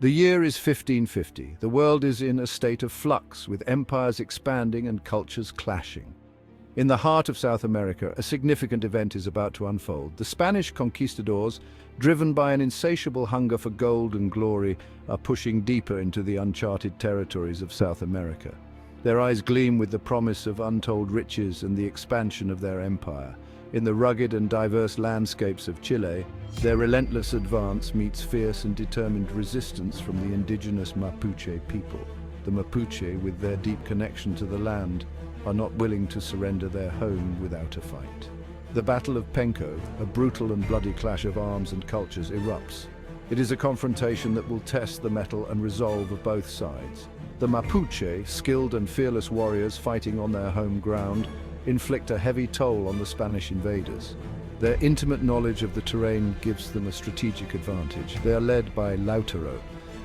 The year is 1550. The world is in a state of flux, with empires expanding and cultures clashing. In the heart of South America, a significant event is about to unfold. The Spanish conquistadors, driven by an insatiable hunger for gold and glory, are pushing deeper into the uncharted territories of South America. Their eyes gleam with the promise of untold riches and the expansion of their empire. In the rugged and diverse landscapes of Chile, their relentless advance meets fierce and determined resistance from the indigenous Mapuche people. The Mapuche, with their deep connection to the land, are not willing to surrender their home without a fight. The Battle of Penco, a brutal and bloody clash of arms and cultures, erupts. It is a confrontation that will test the mettle and resolve of both sides. The Mapuche, skilled and fearless warriors fighting on their home ground, inflict a heavy toll on the Spanish invaders. Their intimate knowledge of the terrain gives them a strategic advantage. They are led by Lautaro,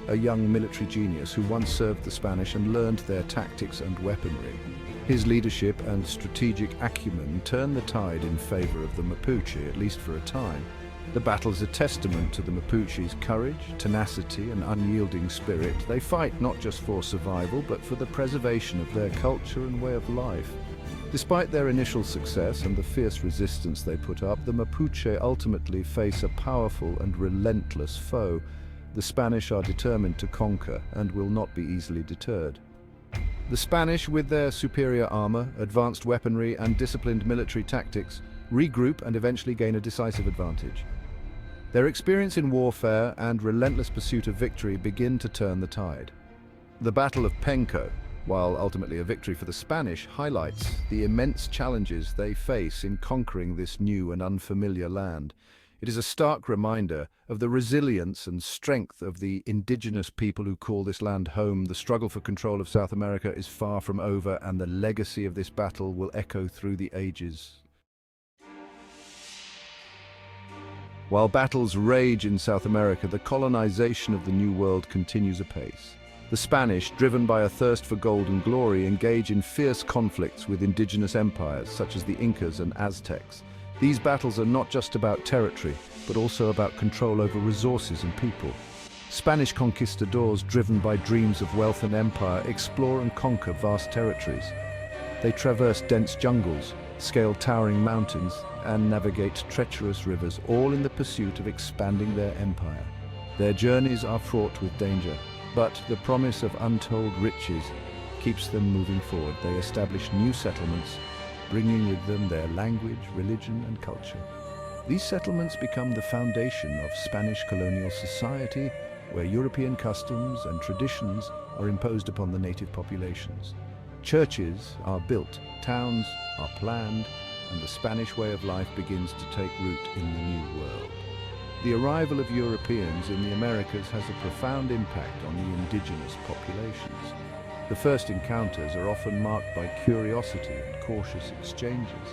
a young military genius who once served the Spanish and learned their tactics and weaponry. His leadership and strategic acumen turn the tide in favor of the Mapuche, at least for a time. The battle is a testament to the Mapuche's courage, tenacity, and unyielding spirit. They fight not just for survival, but for the preservation of their culture and way of life. Despite their initial success and the fierce resistance they put up, the Mapuche ultimately face a powerful and relentless foe. The Spanish are determined to conquer and will not be easily deterred. The Spanish, with their superior armor, advanced weaponry, and disciplined military tactics, regroup and eventually gain a decisive advantage. Their experience in warfare and relentless pursuit of victory begin to turn the tide. The Battle of Penco, while ultimately a victory for the Spanish, highlights the immense challenges they face in conquering this new and unfamiliar land. It is a stark reminder of the resilience and strength of the indigenous people who call this land home. The struggle for control of South America is far from over, and the legacy of this battle will echo through the ages. While battles rage in South America, the colonization of the New World continues apace. The Spanish, driven by a thirst for gold and glory, engage in fierce conflicts with indigenous empires such as the Incas and Aztecs. These battles are not just about territory, but also about control over resources and people. Spanish conquistadors, driven by dreams of wealth and empire, explore and conquer vast territories. They traverse dense jungles, scale towering mountains, and navigate treacherous rivers, all in the pursuit of expanding their empire. Their journeys are fraught with danger, but the promise of untold riches keeps them moving forward. They establish new settlements, bringing with them their language, religion, and culture. These settlements become the foundation of Spanish colonial society, where European customs and traditions are imposed upon the native populations. Churches are built, towns are planned, and the Spanish way of life begins to take root in the New World. The arrival of Europeans in the Americas has a profound impact on the indigenous populations. The first encounters are often marked by curiosity and cautious exchanges,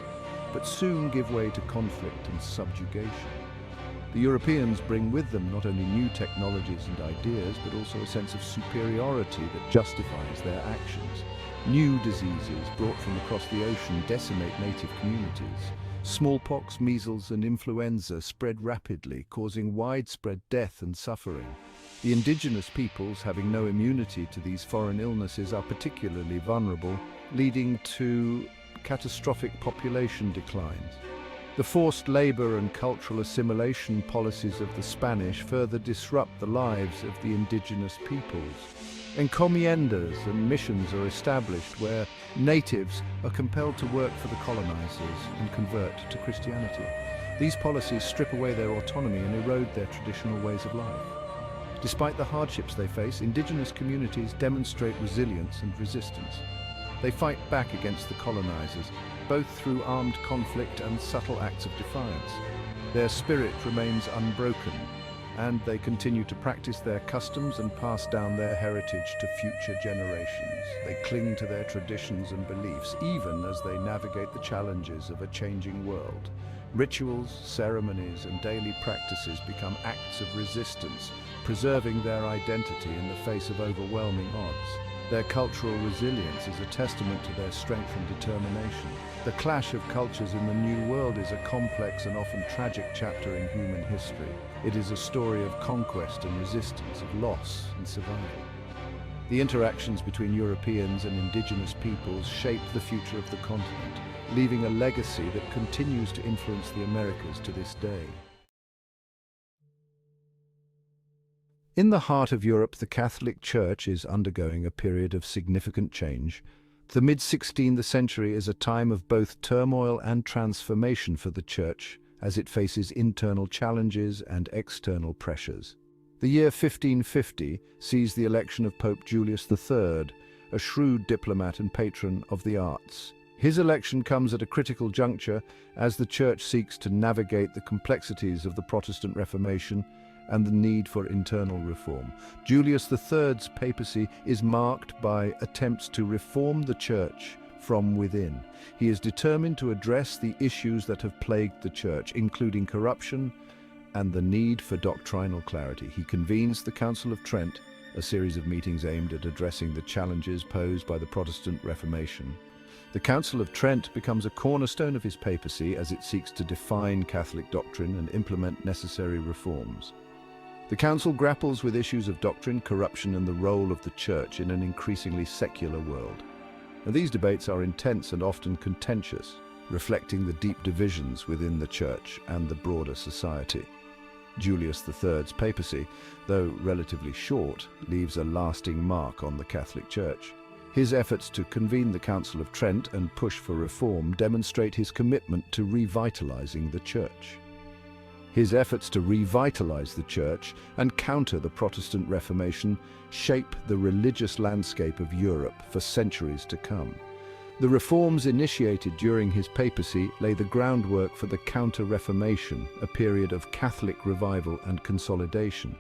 but soon give way to conflict and subjugation. The Europeans bring with them not only new technologies and ideas, but also a sense of superiority that justifies their actions. New diseases brought from across the ocean decimate native communities. Smallpox, measles, and influenza spread rapidly, causing widespread death and suffering. The indigenous peoples, having no immunity to these foreign illnesses, are particularly vulnerable, leading to catastrophic population declines. The forced labor and cultural assimilation policies of the Spanish further disrupt the lives of the indigenous peoples. Encomiendas and missions are established where natives are compelled to work for the colonizers and convert to Christianity. These policies strip away their autonomy and erode their traditional ways of life. Despite the hardships they face, indigenous communities demonstrate resilience and resistance. They fight back against the colonizers, both through armed conflict and subtle acts of defiance. Their spirit remains unbroken, and they continue to practice their customs and pass down their heritage to future generations. They cling to their traditions and beliefs, even as they navigate the challenges of a changing world. Rituals, ceremonies, and daily practices become acts of resistance, preserving their identity in the face of overwhelming odds. Their cultural resilience is a testament to their strength and determination. The clash of cultures in the New World is a complex and often tragic chapter in human history. It is a story of conquest and resistance, of loss and survival. The interactions between Europeans and indigenous peoples shaped the future of the continent, leaving a legacy that continues to influence the Americas to this day. In the heart of Europe, the Catholic Church is undergoing a period of significant change. The mid-16th century is a time of both turmoil and transformation for the Church as it faces internal challenges and external pressures. The year 1550 sees the election of Pope Julius III, a shrewd diplomat and patron of the arts. His election comes at a critical juncture as the Church seeks to navigate the complexities of the Protestant Reformation and the need for internal reform. Julius III's papacy is marked by attempts to reform the Church from within. He is determined to address the issues that have plagued the Church, including corruption and the need for doctrinal clarity. He convenes the Council of Trent, a series of meetings aimed at addressing the challenges posed by the Protestant Reformation. The Council of Trent becomes a cornerstone of his papacy as it seeks to define Catholic doctrine and implement necessary reforms. The Council grapples with issues of doctrine, corruption, and the role of the Church in an increasingly secular world. And these debates are intense and often contentious, reflecting the deep divisions within the Church and the broader society. Julius III's papacy, though relatively short, leaves a lasting mark on the Catholic Church. His efforts to convene the Council of Trent and push for reform demonstrate his commitment to revitalizing the Church. His efforts to revitalize the Church and counter the Protestant Reformation shape the religious landscape of Europe for centuries to come. The reforms initiated during his papacy lay the groundwork for the Counter-Reformation, a period of Catholic revival and consolidation.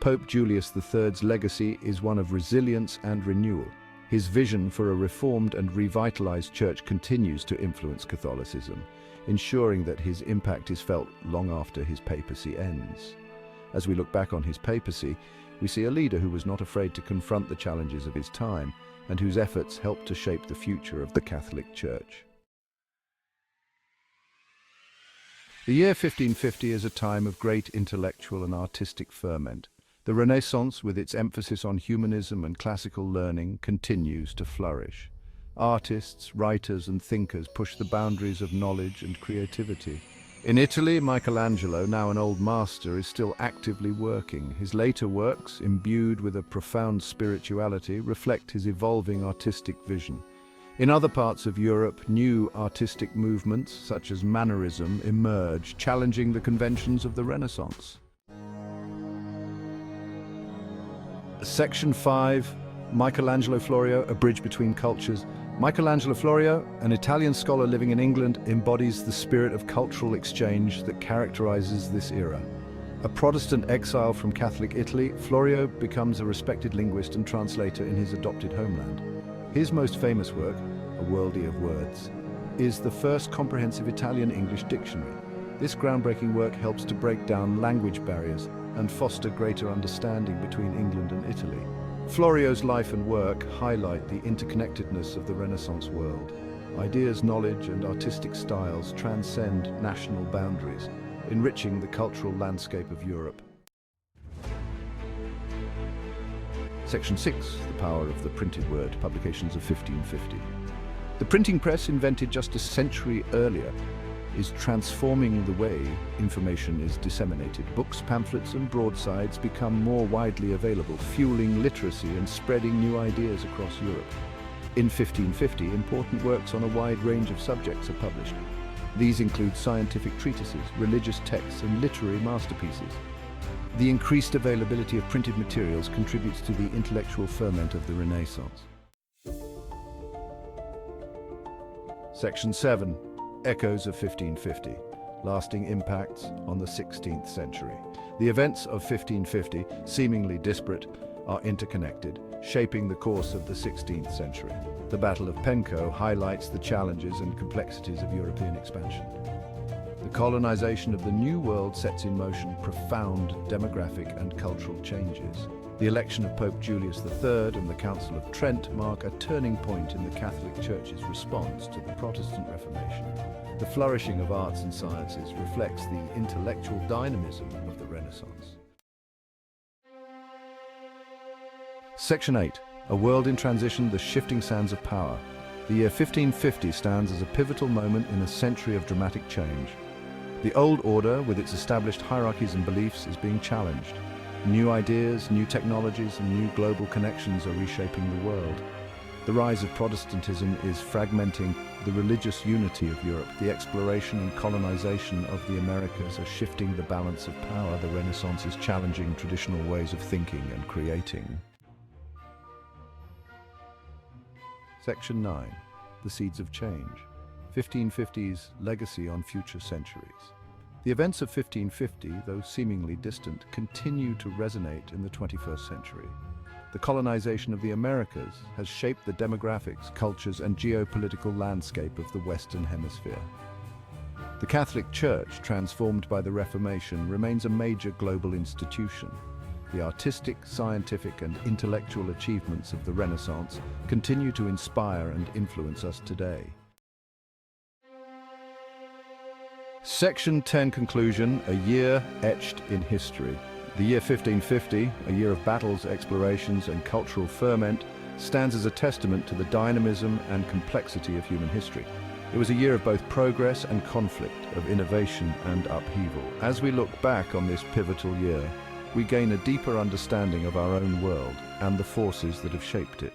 Pope Julius III's legacy is one of resilience and renewal. His vision for a reformed and revitalized Church continues to influence Catholicism, ensuring that his impact is felt long after his papacy ends. As we look back on his papacy, we see a leader who was not afraid to confront the challenges of his time and whose efforts helped to shape the future of the Catholic Church. The year 1550 is a time of great intellectual and artistic ferment. The Renaissance, with its emphasis on humanism and classical learning, continues to flourish. Artists, writers, and thinkers push the boundaries of knowledge and creativity. In Italy, Michelangelo, now an old master, is still actively working. His later works, imbued with a profound spirituality, reflect his evolving artistic vision. In other parts of Europe, new artistic movements, such as Mannerism, emerge, challenging the conventions of the Renaissance. Section 5, Michelangelo Florio, A Bridge Between Cultures. Michelangelo Florio, an Italian scholar living in England, embodies the spirit of cultural exchange that characterizes this era. A Protestant exile from Catholic Italy, Florio becomes a respected linguist and translator in his adopted homeland. His most famous work, A Worldie of Words, is the first comprehensive Italian-English dictionary. This groundbreaking work helps to break down language barriers and foster greater understanding between England and Italy. Florio's life and work highlight the interconnectedness of the Renaissance world. Ideas, knowledge, and artistic styles transcend national boundaries, enriching the cultural landscape of Europe. Section 6, The Power of the Printed Word, publications of 1550. The printing press, invented just a century earlier, is transforming the way information is disseminated. Books, pamphlets, and broadsides become more widely available, fueling literacy and spreading new ideas across Europe. In 1550, important works on a wide range of subjects are published. These include scientific treatises, religious texts, and literary masterpieces. The increased availability of printed materials contributes to the intellectual ferment of the Renaissance. Section 7. Echoes of 1550, lasting impacts on the 16th century. The events of 1550, seemingly disparate, are interconnected, shaping the course of the 16th century. The Battle of Penco highlights the challenges and complexities of European expansion. The colonization of the New World sets in motion profound demographic and cultural changes. The election of Pope Julius III and the Council of Trent mark a turning point in the Catholic Church's response to the Protestant Reformation. The flourishing of arts and sciences reflects the intellectual dynamism of the Renaissance. Section 8. A World in Transition, the Shifting Sands of Power. The year 1550 stands as a pivotal moment in a century of dramatic change. The old order, with its established hierarchies and beliefs, is being challenged. New ideas, new technologies, and new global connections are reshaping the world. The rise of Protestantism is fragmenting the religious unity of Europe. The exploration and colonization of the Americas are shifting the balance of power. The Renaissance is challenging traditional ways of thinking and creating. Section 9. The Seeds of Change. 1550's legacy on future centuries. The events of 1550, though seemingly distant, continue to resonate in the 21st century. The colonization of the Americas has shaped the demographics, cultures, and geopolitical landscape of the Western Hemisphere. The Catholic Church, transformed by the Reformation, remains a major global institution. The artistic, scientific, and intellectual achievements of the Renaissance continue to inspire and influence us today. Section 10 Conclusion, a year etched in history. The year 1550, a year of battles, explorations, and cultural ferment, stands as a testament to the dynamism and complexity of human history. It was a year of both progress and conflict, of innovation and upheaval. As we look back on this pivotal year, we gain a deeper understanding of our own world and the forces that have shaped it.